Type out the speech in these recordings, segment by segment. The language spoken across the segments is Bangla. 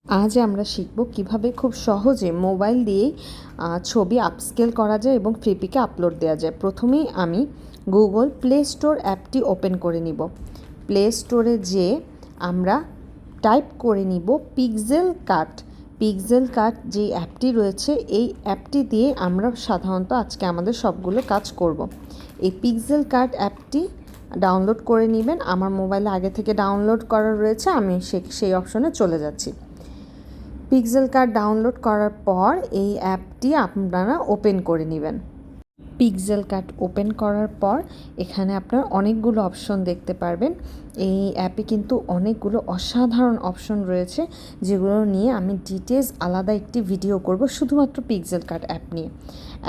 আজ আমরা শিখব কিভাবে খুব সহজে মোবাইল দিয়েই ছবি আপস্কেল করা যায় এবং ফ্রিপিকে আপলোড দেওয়া যায়। প্রথমেই আমি গুগল প্লে স্টোর অ্যাপটি ওপেন করে নিব। প্লে স্টোরে যেয়ে আমরা টাইপ করে নিব পিক্সেল কাট। পিক্সেল কাট যে অ্যাপটি রয়েছে, এই অ্যাপটি দিয়ে আমরা সাধারণত আজকে আমাদের সবগুলো কাজ করব। এই পিক্সেল কাট অ্যাপটি ডাউনলোড করে নেবেন। আমার মোবাইলে আগে থেকে ডাউনলোড করা রয়েছে, আমি সেই অপশনে চলে যাচ্ছি। পিক্সেল কাট ডাউনলোড করার পর এই অ্যাপটি আপনারা ওপেন করে নেবেন। পিক্সেল কাট ওপেন করার পর এখানে আপনারা অনেকগুলো অপশন দেখতে পারবেন। এই অ্যাপে কিন্তু অনেকগুলো অসাধারণ অপশন রয়েছে, যেগুলো নিয়ে আমি ডিটেলস আলাদা একটি ভিডিও করব শুধুমাত্র পিক্সেল কাট অ্যাপ নিয়ে।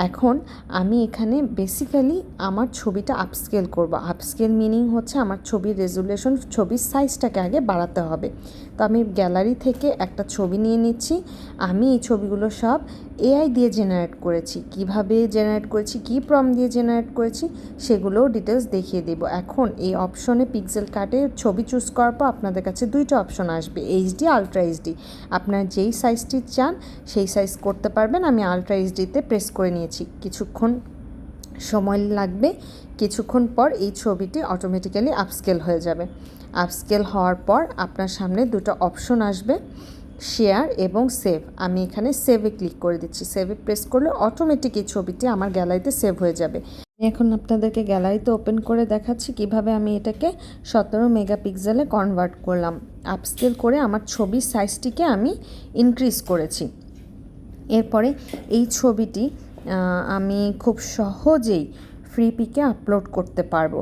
এখন আমি এখানে বেসিক্যালি আমার ছবিটা আপস্কেল করব। আপস্কেল মিনিং হচ্ছে আমার ছবির রেজুলেশন, ছবির সাইজটাকে আগে বাড়াতে হবে। তো আমি গ্যালারি থেকে একটা ছবি নিয়ে নিচ্ছি। আমি এই ছবিগুলো সব এআই দিয়ে জেনারেট করেছি। কিভাবে জেনারেট করেছি, কী প্রম্পট দিয়ে জেনারেট করেছি, সেগুলোও ডিটেলস দেখিয়ে দেব। এখন এই অপশনে পিক্সেল কাটে ছবি চুজ করার পর আপনাদের কাছে দুইটা অপশন আসবে, এইচডি, আলট্রা এইচডি। আপনার যেই সাইজটি চান সেই সাইজ করতে পারবেন। আমি আলট্রা এইচডিতে প্রেস করে নিয়েছি। কিছুক্ষণ সময় লাগবে, কিছুক্ষণ পর এই ছবিটি অটোমেটিক্যালি আপস্কেল হয়ে যাবে। আপস্কেল হওয়ার পর আপনার সামনে দুটো অপশন আসবে, শেয়ার এবং সেভ। আমি এখানে সেভে ক্লিক করে দিচ্ছি। সেভে প্রেস করলে অটোমেটিক এই ছবিটি আমার গ্যালারিতে সেভ হয়ে যাবে। এখন আপনাদেরকে গ্যালারিতে ওপেন করে দেখাচ্ছি কিভাবে আমি এটাকে 17 মেগাপিক্সেলে কনভার্ট করলাম। আপস্কেল করে আমার ছবির সাইজটিকে আমি ইনক্রিজ করেছি। এরপরে এই ছবিটি আমি খুব সহজেই ফ্রিপিকে আপলোড করতে পারবো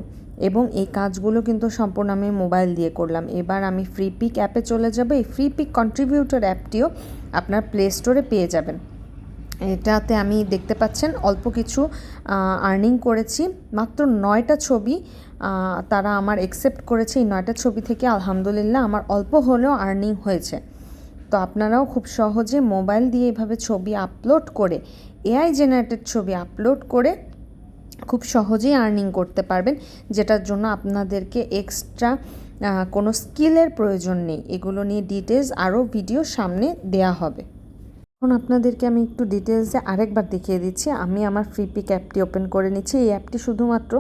এবং এই কাজগুলো কিন্তু সম্পূর্ণ আমি মোবাইল দিয়ে করলাম। এবার আমি ফ্রিপিক অ্যাপে চলে যাব। এই ফ্রিপিক কন্ট্রিবিউটর অ্যাপটিও আপনার প্লে স্টোরে পেয়ে যাবেন। এটাতে আমি দেখতে পাচ্ছেন অল্প কিছু আর্নিং করেছি। মাত্র 9টা ছবি তারা আমার অ্যাকসেপ্ট করেছে। এই 9টা ছবি থেকে আলহামদুলিল্লাহ আমার অল্প হলেও আর্নিং হয়েছে। তো আপনারাও খুব সহজে মোবাইল দিয়ে এভাবে ছবি আপলোড করে, এআই জেনারেটেড ছবি আপলোড করে খুব সহজেই আর্নিং করতে পারবেন, যেটার জন্য আপনাদেরকে এক্সট্রা কোনো স্কিলের প্রয়োজন নেই। এগুলো নিয়ে ডিটেলস আরও ভিডিও সামনে দেয়া হবে। এখন আপনাদেরকে আমি একটু ডিটেলসে আরেকবার দেখিয়ে দিচ্ছি। আমি আমার ফ্রিপিক অ্যাপটি ওপেন করে নিচ্ছি। এই অ্যাপটি শুধুমাত্র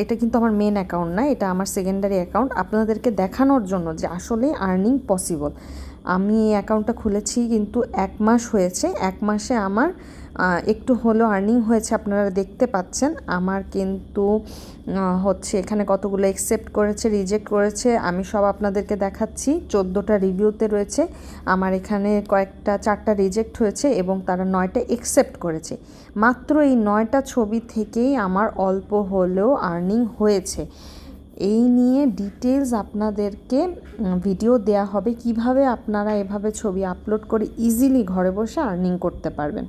এটা কিন্তু আমার মেন অ্যাকাউন্ট না, এটা আমার সেকেন্ডারি অ্যাকাউন্ট, আপনাদেরকে দেখানোর জন্য যে আসলে আর্নিং পসিবল। আমি এই অ্যাকাউন্টটা খুলেছি কিন্তু 1 মাস হয়েছে। 1 মাসে আমার একটু হলেও আর্নিং হয়েছে, আপনারা দেখতে পাচ্ছেন। আমার কিন্তু এখানে কতগুলো অ্যাকসেপ্ট করেছে, রিজেক্ট করেছে, আমি সব আপনাদেরকে দেখাচ্ছি। 14টা রিভিউতে রয়েছে। আমার এখানে 4টা রিজেক্ট হয়েছে এবং তারা 9টা অ্যাকসেপ্ট করেছে। মাত্র এই 9টা ছবি থেকেই আমার অল্প হলেও আর্নিং হয়েছে। এই নিয়ে ডিটেলস আপনাদেরকে ভিডিও দেয়া হবে, কিভাবে আপনারা এভাবে ছবি আপলোড করে ইজিলি ঘরে বসে আর্নিং করতে পারবেন।